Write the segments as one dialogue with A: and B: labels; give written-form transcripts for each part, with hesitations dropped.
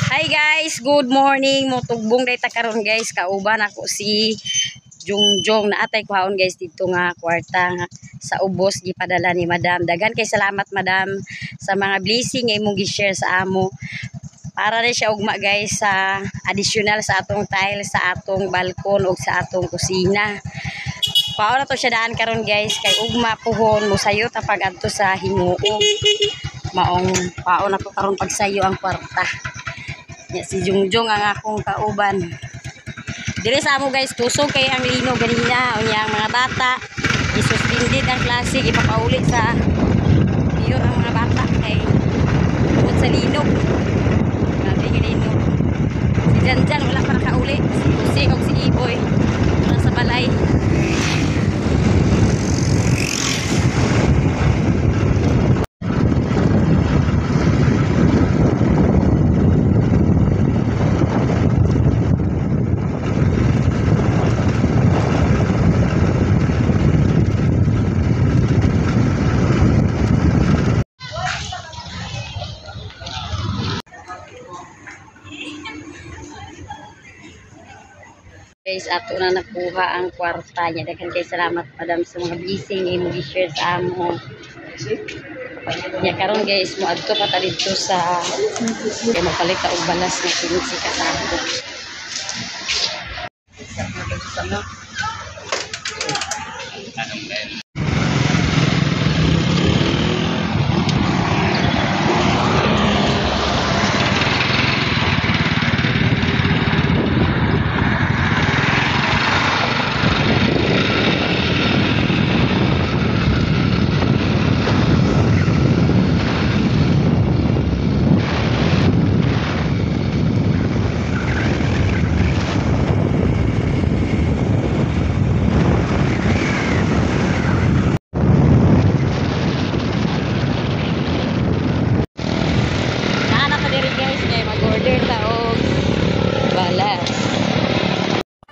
A: Hi guys, good morning. Motugbong day ta karon guys. Kauban ako si Jungjong na atay kuhaon guys dito nga kwarta nga sa ubos gipadala ni Madam. Dagan kay salamat Madam sa mga blessing nga imong gi-share sa amo. Para rin siya ugma guys sa additional sa atong tile sa atong balkon ug sa atong kusina. Pao na to siya daan karon guys kay ugma puhon mo sayo ta pag adto sa Himuog. Maong pao na to karon pagsayo ang kwarta. Ya, si Jungjong ang akong kauban. Dire sa amo guys, tusog kay ang lino ganina unya ang mga bata. Isuspended ang klase ipapauli sa piyon ang mga bata kay tungod sa linog. Grabe nga linog. Si Janjan wala pa nakauli. Si Jose o si Iboy nasa balay. Guys, ato na nakuha ang kwarta niya. Daghan kay salamat Madam sa mga blessing nga imong gi-share sa amo. Ya karon guys, mo adto pa ta dito sa kay mapalit ta og balas nga sunod si kasako.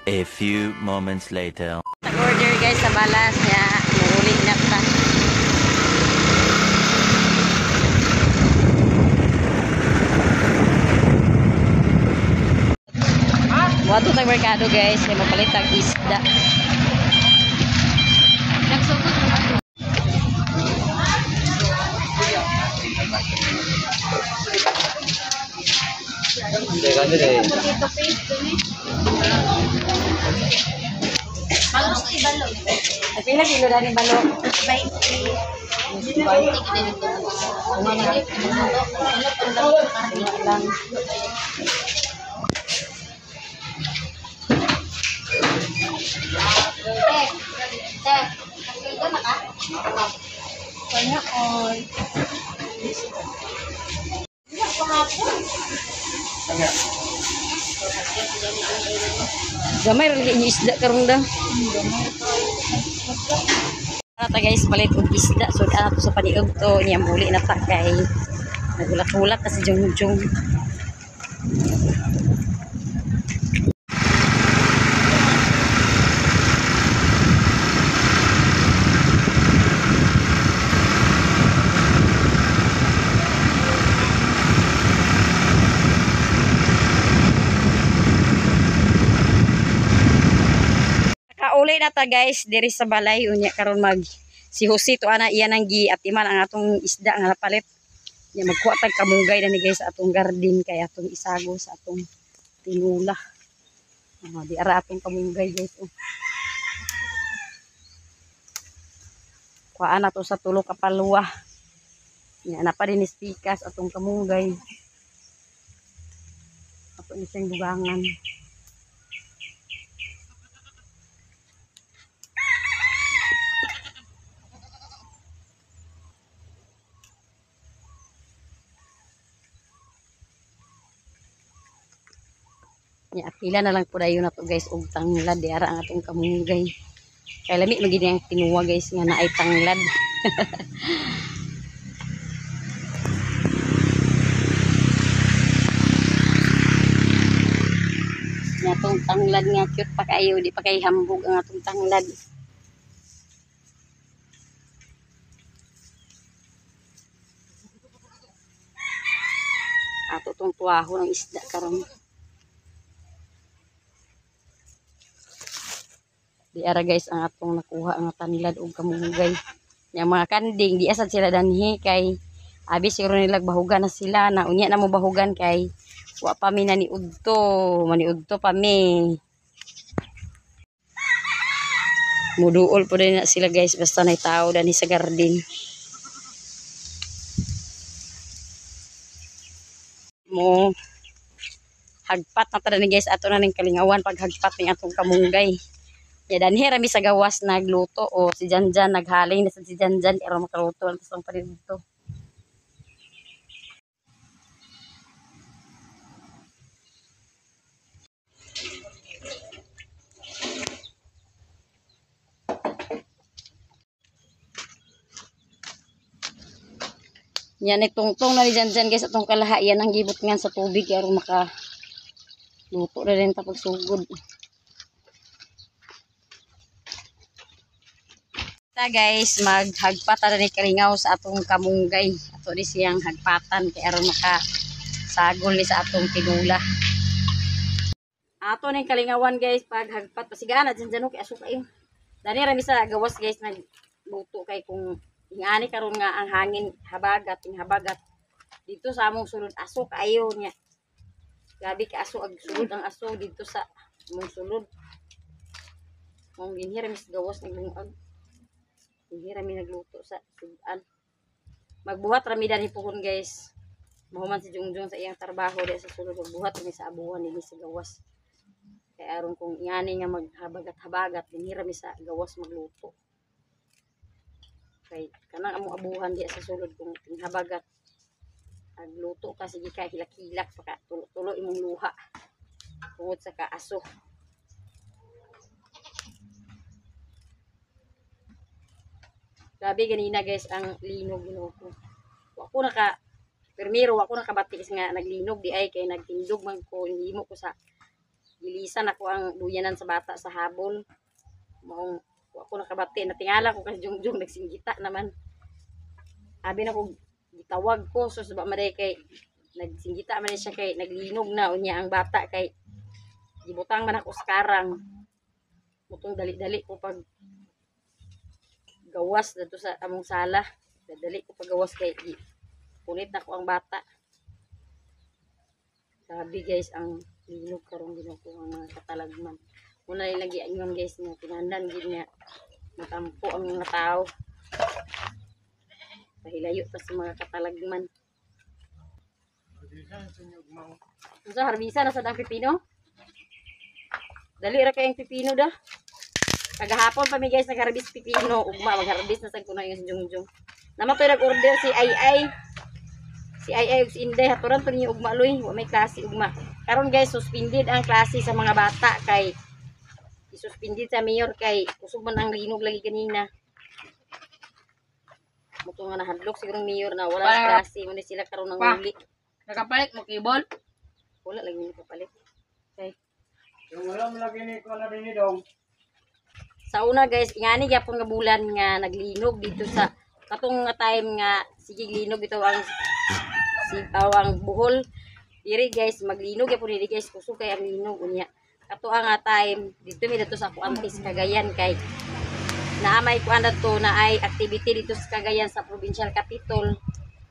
B: A few moments later.
A: Order guys sa balas niya. Muli na ta. Wato tag merkado guys. Kaya mapalit ang isda.
C: Balos na ibalog.
A: Pila kilo na ni balok?
C: 20.
A: Lang.
C: Kanya all.
A: Gamay rin yung isda karong da. Ata guys, palit og isda. So, ato sa paniog to. Niya muli na ta kay nagulat-ulat na si Jungjong. Uli na ta guys diri sa balay unya karon mag si Jose to ana iya nang giatiman ang atong isda nga napalit. Ya magkuha tag kamunggay na ni guys sa atong garden kay atong isago sa atong tinula. Di ara atong kamunggay guys. Kuha na to sa tulo ka palwa. Ya na pa din ispikas atong kamunggay. Ato ni sing dugangan. Ya, pila na lang po dayon na to guys og tanglad di ara ang atong kamunggay. Kay lami magini ang tinuwa guys nga naay tanglad. Nga tong tanglad nga cute pa kayo, di pa kay hambog ang atong tanglad. Ato tong tuwaho ng isda karon. Di ara guys ang atong nakuha nga tanilad og kamunggay. Yang mga kanding di asad sila danhi kay abi siguro nila bahugan na sila na unya na mo bahugan kay wa pa mi naniudto, maniudto pa mi. Muduol po din na sila guys basta nay tao danhi sa garden. Mo hagpat na tada ni guys ato na ning kalingawan pag hagpat ning atong kamunggay. Ya danhi rami sa gawas nagluto o si Janjan naghaling na si Janjan pero makaluto ang tasong pa dito. Yan tungtong na ni Janjan guys atong kalaha yan ang gibot ngan sa tubig aron maka luto na rin tapos sugod. Ta guys maghagpat na ni kalingaw sa atong kamunggay. Ato di siyang hagpatan kay aron maka sagol ni sa atong tinula. Ato ning kalingawan guys pag hagpat pasigaan na Janjan kay aso kayo. Dani rami sa gawas guys nagluto kay kung ingani karon nga ang hangin habagat ing habagat dito sa among sulod aso kayo niya. Grabe ka aso ag sulod ang aso dito sa among sulod. Mong ginhira mis gawas naglungag. Ginhira mi nagluto sa sudan. Magbuhat rami dani puhon guys. Mahuman si Jungjung sa iyang trabaho di sa sulod magbuhat rami sa abuhan ni sa gawas. Kay aron kung ingani nga maghabagat-habagat ginhira mi sa gawas magluto. Kay kanang among abuhan di sa sulod kung habagat agluto ka sige ka hilak-hilak paka tulo-tulo imong luha tungod sa kaaso. Grabe ganina guys ang linog ginuko. Wa ko naka permiro wa ko nakabati nga naglinog di ay kay nagtindog man ko himo ko sa gilisan ako ang duyanan sa bata sa habol. Maong ako nakabati natingala ko kasi Jungjung nagsinggita naman. Abi na ko gitawag ko so sa maday kay nagsinggita man siya kay naglinog na unya ang bata kay gibutang man ako sa karang. Mutong dali-dali ko pag gawas dito sa among sala. Dali ko pag gawas kay punit na ko ang bata. Sabi guys ang linog karong ginuko ang mga katalagman. Muna nilagi yun guys nga tinandan gid nga matampo ang mga tao. Pahilayo pa sa mga katalagman. Unsa harbisa na sa dang pipino? Dali ra kay ang pipino da. Kagahapon pa mi guys nagharbis pipino, ugma magharbis na sad kuno yung Jungjung. Naman to nag-order si Ay. Si Ay ug si Inday haturan to ni ugma loy, wa may klase ugma. Karon guys suspended ang klase sa mga bata kay isuspended sa mayor kay kusog man ang linog lagi kanina. Muto nga nahadlok siguro mayor na wala na klase mo sila karon nang huli.
C: Nakapalit mo cable?
A: Wala lagi ni kapalit. Okay.
D: Yung alam lagi ni ko na din dong.
A: Sa una guys, ingani gyapon nga bulan nga naglinog dito sa katong nga time nga sige linog ito ang ang buhol. Diri guys maglinog gyapon diri guys kusog kay ang linog unya. Kato nga time dito mi dito sa Kuantis Cagayan kay naamay ko to na ay activity dito sa Cagayan sa provincial capital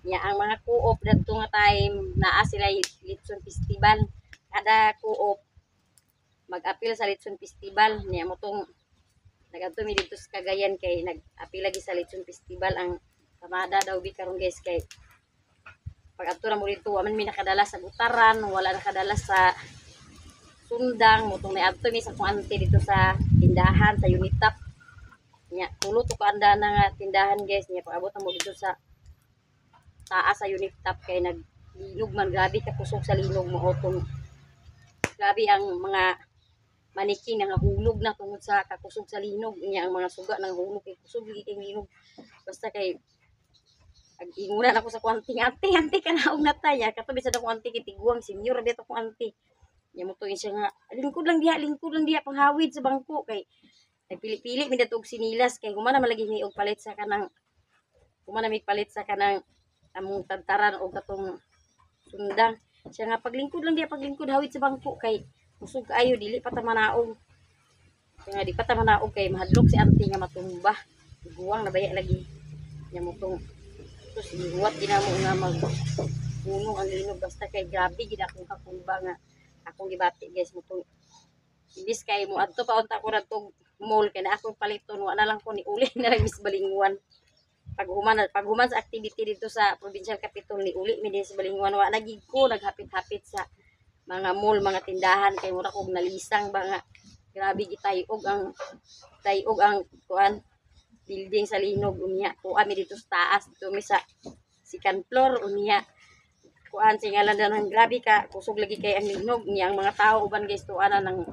A: niya ang mga co-op dito nga time naa sila Litson Festival. Kada co-op mag-apil sa Litson Festival niya mo tong nagadto mi dito sa Cagayan kay nag-apil lagi sa Litson Festival ang kamada daw bi karon guys kay pag adto ra mo dito wa man mi nakadala sa Gutaran wala nakadala sa Sundang mutong may adto mi sa kuante dito sa tindahan sa Unitap nya tulo to kaanda na nga tindahan guys nya pag abot mo dito sa taas sa Unitap kay naglinog man grabe ka kusog sa linog mo otong grabe ang mga maniking nga hulog na tungod sa kakusog sa linog nya ang mga suga nang hulog kay kusog kay linog basta kay ag ingunan ako sa kuante ante kana og nataya kato bisad ako ante kay tiguang senior dito ko ante nya mo tuin siya nga lingkod lang diha panghawid sa bangko kay nagpili-pili mi dato og sinilas kay humana malagi ni og palit sa kanang humana mi palit sa kanang among tantaran og katong Sundang Siya nga paglingkod lang diya paglingkod hawid sa bangko kay musog kaayo dili pa ta manaog. Kaya nga di pa ta manaog kay mahadlok si auntie nga matumba. Guwang na baya lagi. Nya mutong sus ihuwat ginamo nga mag puno ang linog basta kay grabe gid akong kakulba nga akong gibati guys mutong imbis kay mo adto pa unta ko radtong mall kay na akong paliton wa na lang ko ni uli na lang mis balinguan pag human sa activity dito sa provincial capital ni uli mi din sa balinguan wa nagig ko naghapit-hapit sa mga mall mga tindahan kay mura kog nalisang ba nga grabe gitayog ang kuan building sa linog unya kuan mi dito sa taas dito mi sa second floor unya kuan singalan danon grabe ka kusog lagi kay ang linog niya ang mga tao uban guys to ana nang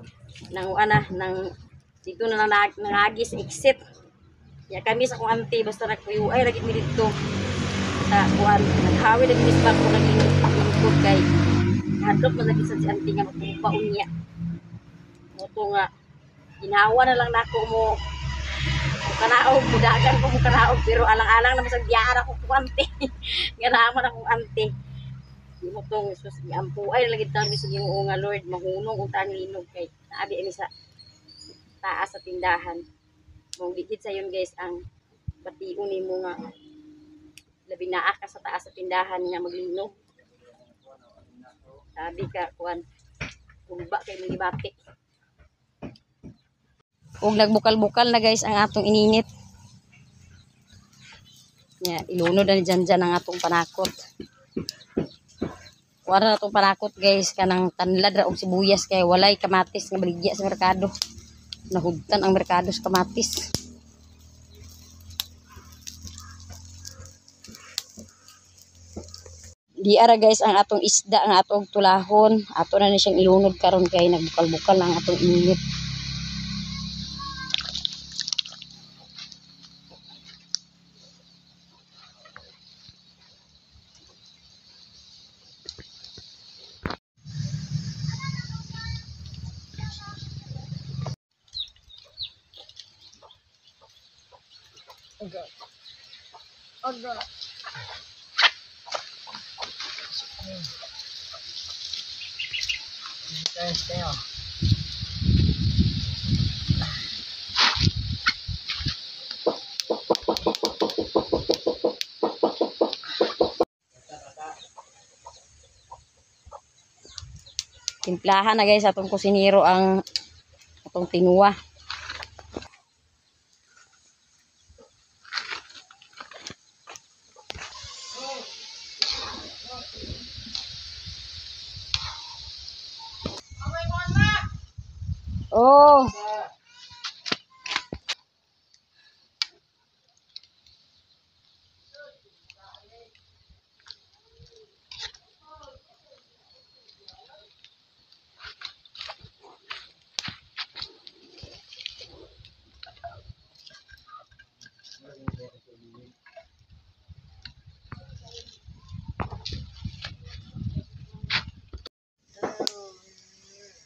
A: dito na nangagis exit ya kami sa kong auntie basta nagpuyo ay lagi mi dito sa kuan naghawi lagi mis bako naging kay hadlok man lagi sa si auntie nga magpupa unya moto nga ginawa na lang nako mo kanaog mudagan ko mo kanaog pero alang-alang naman sa giyara ko ko auntie ganaman akong auntie di mo tong sus ampo ay lagi tayo sa Ginoo nga Lord mahunong utang linog kay naabi ani sa taas sa tindahan mong dikit sa yun guys ang bation nimo nga labi naa ka sa taas sa tindahan nga maglinog sabi ka kuan kumba kay milibati ug nagbukal-bukal na guys ang atong ininit nya ilunod na dyan ang atong panakot wala na itong panakot guys kanang tanlad ra og sibuyas kay walay kamatis nga baligya sa merkado nahugtan ang merkado sa kamatis di ara guys ang atong isda ang atong tulahon ato na ni siyang ilunod karon kay nagbukal-bukal ang atong init Ogo. Timplahan na guys atong kusinero ang atong tinuwa. Oh.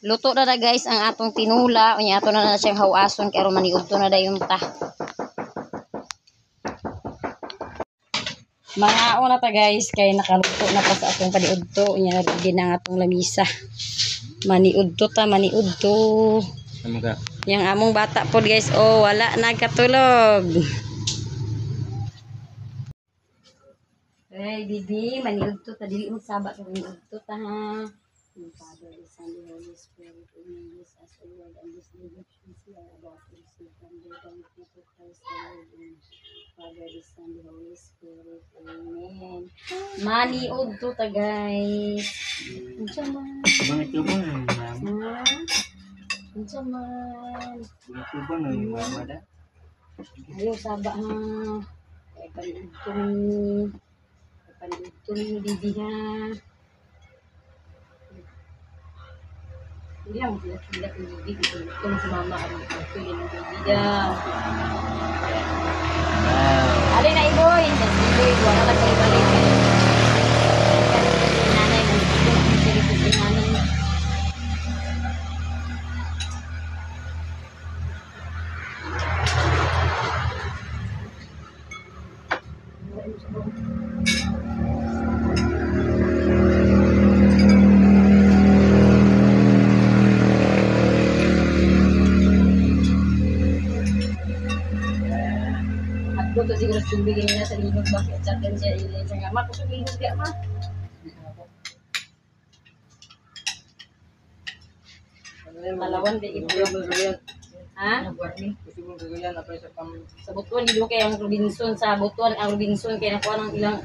A: Luto na guys ang atong tinula. Unya ato na siyang hawason kay aron maniudto na dayon ta. Mangaon na ta guys kay nakaluto na pa sa atong paniudto. Unya ready na ang atong lamisa. Maniudto ta, maniudto. Yang among bata pod guys, oh wala nagkatulog. Hey bibi, maniudto ta dili mo saba sa maniudto ta ha. Father, the Son, the Holy Spirit, in this as a word and this devotion here about receive from the people Christ the Lord in Father, the Son, the Holy Spirit. Amen. Mani udto ta guys. Unsa man?
D: Bangit ko ba ng
A: Ha? Unsa man?
D: Bangit ko ba ng mama da?
A: Ayaw saba ha. Kay panudto ni Didi ha. Hindi lang sila pinibig itong si mama ang pagpili ng baby daw. Alin na iboy? Kasi iboy, wala na kayo balik. Nanay, nang sige ko si nanay. siguro tubig niya sa linog bakit sa atin siya ilay siya nga kusog linog dia ma. Malawan di ito. Ha? Sa Butuan gido kay ang Robinson sa Butuan ang Robinson kay nakuha ng ilang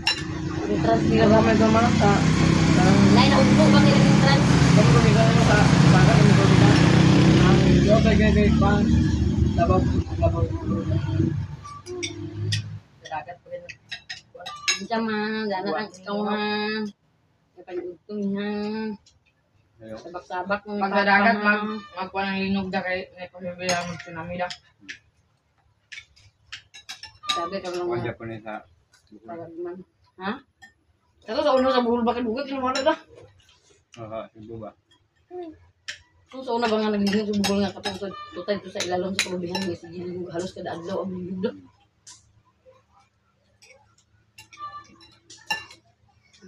A: entrance nila ba may gamana sa nay na upo ba nila entrance? Bang ko nila sa baga ni Robinson. Ang yo kay pan labaw. Dagat pa rin. Diyan ma gana ang ikaw ma. Kapag na sabak-sabak ng
C: Pagkadagat, magkuha ng linog na kay Napasabihan ng tsunami da.
A: sabi ka lang mga
D: Japanese sa
A: pagagman. Ha? Kato sa uno sa buhol bakit bugat yung mga da?
D: Cebu ba?
A: Kung sa una ba nga naglinig sa buhol nga katong tutay to sa ilalom sa kalubihan nga sige halos kada adlaw ang linog da.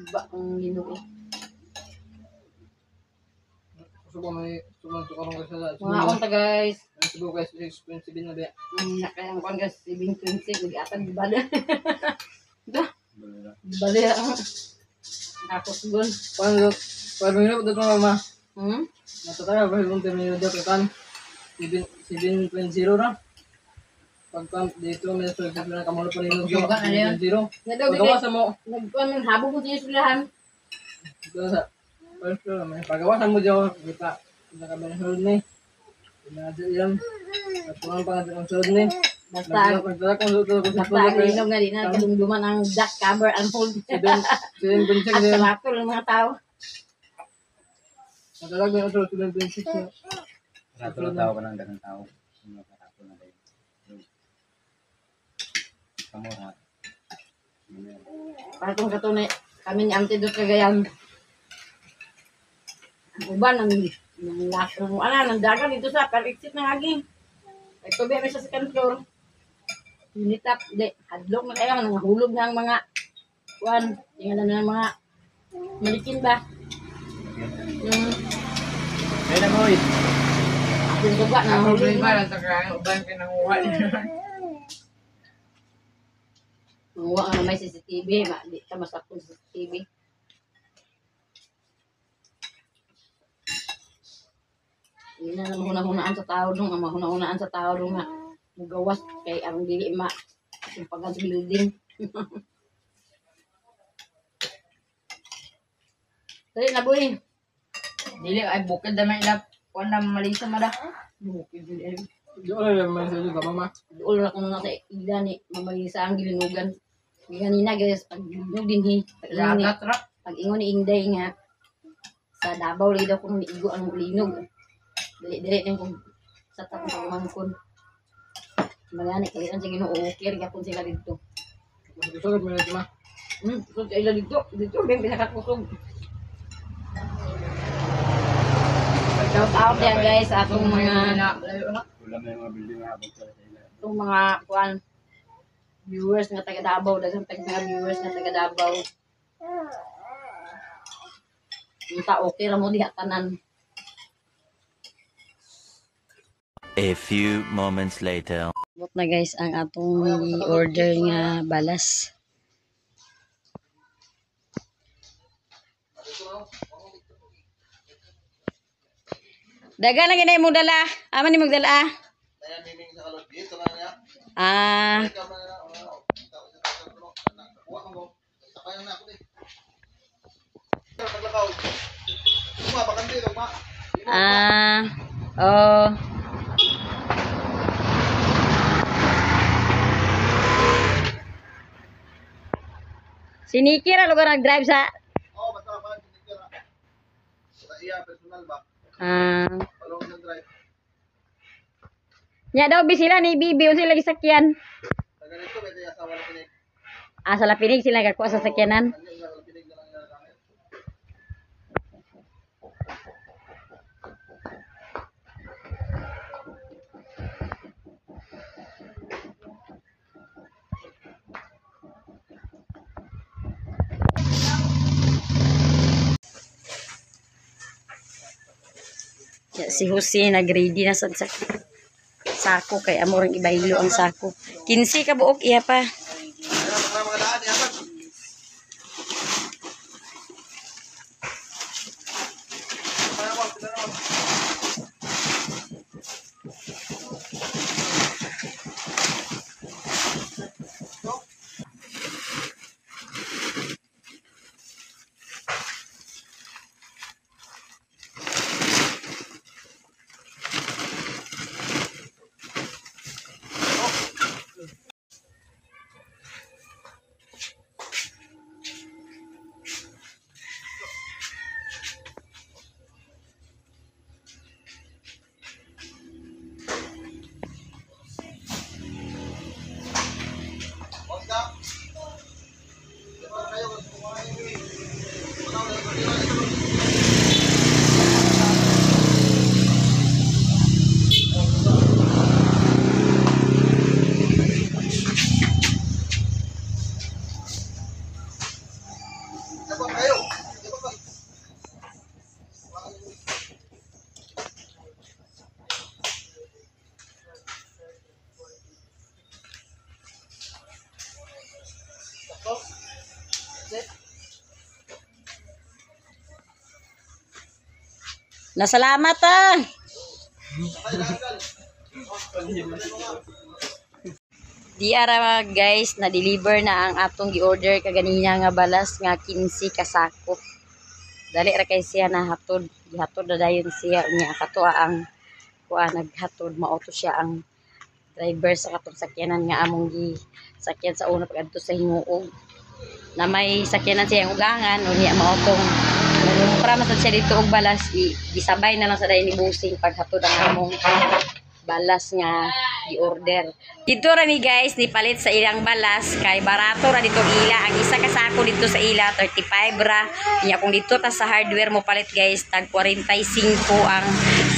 A: Ba ang linog eh.
C: Subang tukarong kasi sa
A: Mga unta guys.
C: Cebu guys, expensive na ba?
A: Nakayang kuan guys 720 mag-atag di bala. Da. Bali ako sugon.
C: Pag minute dito mama.
A: Hmm?
C: Natataga ba yung terminal dito kan? 7.0 na. Pagkan dito may sulit na kamulo pa rin yung 7.0. Pagawa sa mo.
A: Nagkuan ng habog mo sa sulahan.
C: Ito sa first floor may pagawasan mo diyo kita nakabanhol ni. Pinadyo yan. At kung ang pangadyo ang sulod ni.
A: Basta
C: Pagdala kung luto ko sa
A: basta ang linog nga di na kadumduman ang duck cover and hold.
C: 7.6
A: At
C: na yun.
A: samatol ng mga tao.
C: Nadalag na ito 7.6 na.
D: Rato na tao ka ng ganang tao. Rato na rin. Kamu ha.
A: Patong katunay kami ni Antidote Cagayan. Ang uban ng ng dagat dito sa per-exit ng aging. Ito ba may sa second floor. Unitap, di, hadlok na kayo, nangahulog na ang mga kuwan, tingnan na ng mga malikin ba?
D: Ay na boy.
A: Yung baba,
C: Ang
A: nangahulog
C: problema
A: na.
C: lang sa kaya uban pinanguha niya.
A: Nanguha nga may CCTV, di ka masakong CCTV. Hindi na mahuna-hunaan sa tao dong, ang mahuna-hunaan sa tao dong nga. Mugawas kay ang dili ma simpagan sa building. Dali na boy.
C: Dili ay bukid na may ilap. Kuan na malisa mada.
A: Bukid dili.
C: Wala lang man sa iyo mama.
A: Dool na kuno na sa ida ni mamagisa ang gilinugan. Ganina guys, pag linog din hi.
C: Dagat ra.
A: Pag ingon ni Inday nga sa Davao lay daw kung igo ang linog. Dili din kung sa tapos pagmangkon. Magani kalian sa Ginoo okay gyapon sila dito.
C: Gusto ko man ma.
A: So ila dito ben pinakakusog. Shout out ya guys sa atong mga
D: Wala may mga building na habang sa ila.
A: itong mga kuan viewers nga taga Davao, daghang mga viewers nga taga Davao. Unta okay ra mo diha tanan.
B: A few moments later.
A: Bot na guys ang atong order nga balas. Daga na ginay mo dala. Aman ni magdala. Ah. Oh. Si Nikki ra lugar nag-drive sa.
E: Oo, basta pa sinikira. Sa iya personal ba?
A: Ah.
E: Palong sa drive.
A: Nya daw bisila ni Bibi unsa lagi sakyan.
E: Sa ganito may tiya sa wala pinig.
A: Ah, sa Lapinig sila nagkuha sa sakyanan.
E: Ano yung wala pinig na lang yung gamit.
A: Ya, si Jose nag-ready na sa sako kay amo ring ibaylo ang sako. 15 ka buok iya pa. Nasalamat ah. Di ara guys, na-deliver na ang atong gi-order kaganina nga balas nga 15 ka sako. Dali ra kay siya na hatod. Gihatod na dayon siya unya katoa ang kuha naghatod mauto siya ang driver sa katong sakyanan nga among gi sakyan sa una pag adto sa Himuog. Na may sakyanan siya ugangan unya mautong para masad siya dito og balas gisabay na lang sa dayon ni Busing paghatod ang among balas nga gi-order. Dito ra ni guys ni palit sa ilang balas kay barato ra dito ila. Ang isa ka sako dito sa ila 35 ra. Nya kung dito ta sa hardware mo palit guys tag 45 ang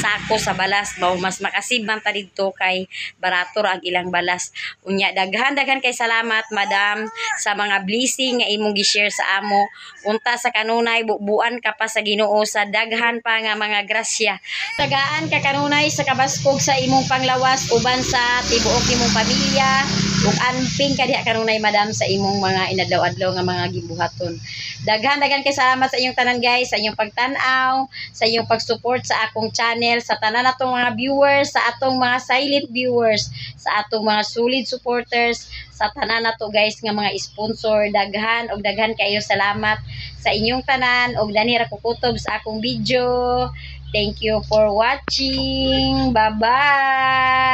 A: sako sa balas. Mas makasib man ta dito kay barato ra ang ilang balas. Unya daghan kay salamat madam sa mga blessing nga imong gi-share sa amo. Unta sa kanunay bubuan ka pa sa Ginoo sa daghan pa nga mga grasya. Tagaan ka kanunay sa kabaskog sa imong panglawas uban sa tibuok imong pamilya ug anping ka diha kanunay madam sa imong mga inadlaw-adlaw nga mga gibuhaton. Daghan kay salamat sa inyong tanan guys, sa inyong pagtan-aw, sa inyong pag-support sa akong channel, sa tanan natong mga viewers, sa atong mga silent viewers, sa atong mga solid supporters, sa tanan nato guys nga mga sponsor. Daghan kayo salamat sa inyong tanan ug dani ra kukutob sa akong video. Thank you for watching. Bye-bye.